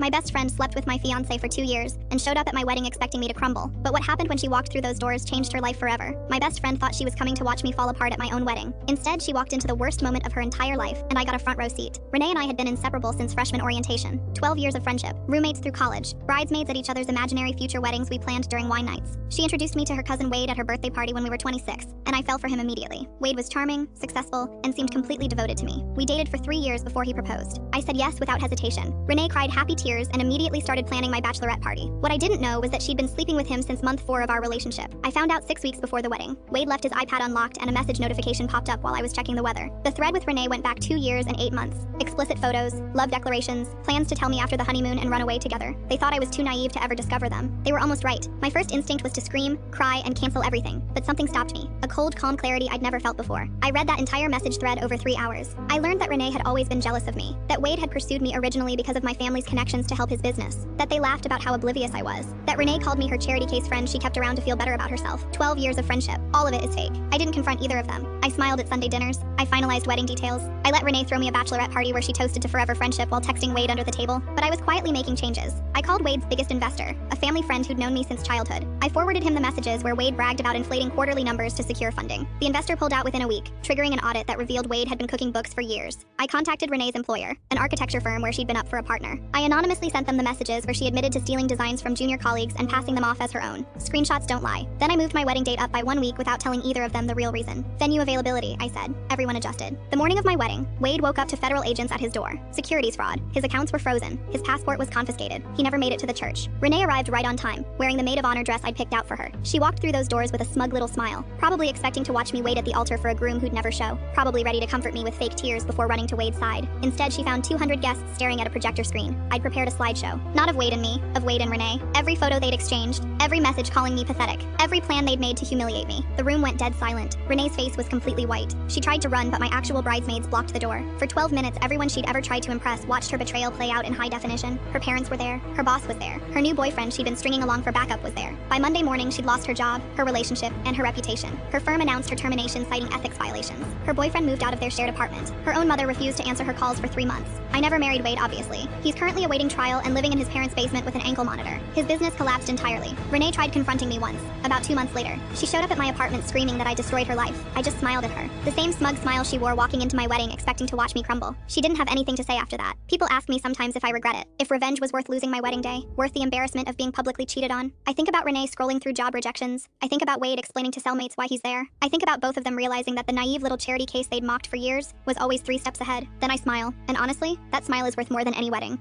My best friend slept with my fiancé for 2 years and showed up at my wedding expecting me to crumble. But what happened when she walked through those doors changed her life forever. My best friend thought she was coming to watch me fall apart at my own wedding. Instead, she walked into the worst moment of her entire life, and I got a front row seat. Renee and I had been inseparable since freshman orientation. 12 years of friendship, roommates through college, bridesmaids at each other's imaginary future weddings we planned during wine nights. She introduced me to her cousin Wade at her birthday party when we were 26, and I fell for him immediately. Wade was charming, successful, and seemed completely devoted to me. We dated for 3 years before he proposed. I said yes without hesitation. Renee cried happy tears and immediately started planning my bachelorette party. What I didn't know was that she'd been sleeping with him since month 4 of our relationship. I found out 6 weeks before the wedding. Wade left his iPad unlocked and a message notification popped up while I was checking the weather. The thread with Renee went back 2 years and 8 months. Explicit photos, love declarations, plans to tell me after the honeymoon and run away together. They thought I was too naive to ever discover them. They were almost right. My first instinct was to scream, cry, and cancel everything. But something stopped me. A cold, calm clarity I'd never felt before. I read that entire message thread over 3 hours. I learned that Renee had always been jealous of me. That Wade had pursued me originally because of my family's connections to help his business. That they laughed about how oblivious I was. That Renee called me her charity case friend she kept around to feel better about herself. 12 years of friendship. All of it is fake. I didn't confront either of them. I smiled at Sunday dinners. I finalized wedding details. I let Renee throw me a bachelorette party where she toasted to forever friendship while texting Wade under the table. But I was quietly making changes. I called Wade's biggest investor, a family friend who'd known me since childhood. I forwarded him the messages where Wade bragged about inflating quarterly numbers to secure funding. The investor pulled out within a week, triggering an audit that revealed Wade had been cooking books for years. I contacted Renee's employer, an architecture firm where she'd been up for a partner. I anonymously sent them the messages where she admitted to stealing designs from junior colleagues and passing them off as her own. Screenshots don't lie. Then I moved my wedding date up by 1 week without telling either of them the real reason. Venue availability, I said. Everyone adjusted. The morning of my wedding, Wade woke up to federal agents at his door. Securities fraud. His accounts were frozen. His passport was confiscated. He never made it to the church. Renee arrived right on time, wearing the maid of honor dress I'd picked out for her. She walked through those doors with a smug little smile, probably expecting to watch me wait at the altar for a groom who'd never show, probably ready to comfort me with fake tears before running to Wade's side. Instead, she found 200 guests staring at a projector screen. I'd prepared a slideshow. Not of Wade and me, of Wade and Renee. Every photo they'd exchanged, every message calling me pathetic, every plan they'd made to humiliate me. The room went dead silent. Renee's face was completely white. She tried to run, but my actual bridesmaids blocked the door. For 12 minutes, everyone she'd ever tried to impress watched her betrayal play out in high definition. Her parents were there. Her boss was there. Her new boyfriend she'd been stringing along for backup was there. By Monday morning, she'd lost her job, her relationship, and her reputation. Her firm announced her termination citing ethics violations. Her boyfriend moved out of their shared apartment. Her own mother refused to answer her calls for 3 months. I never married Wade, obviously. He's currently awaiting trial and living in his parents' basement with an ankle monitor. His business collapsed entirely. Renee tried confronting me once. About 2 months later, she showed up at my apartment screaming that I destroyed her life. I just smiled at her. The same smug smile she wore walking into my wedding expecting to watch me crumble. She didn't have anything to say after that. People ask me sometimes if I regret it. If revenge was worth losing my wedding day, worth the embarrassment of being publicly cheated on. I think about Renee scrolling through job rejections. I think about Wade explaining to cellmates why he's there. I think about both of them realizing that the naive little charity case they'd mocked for years was always 3 steps ahead. Then I smile. And honestly, that smile is worth more than any wedding.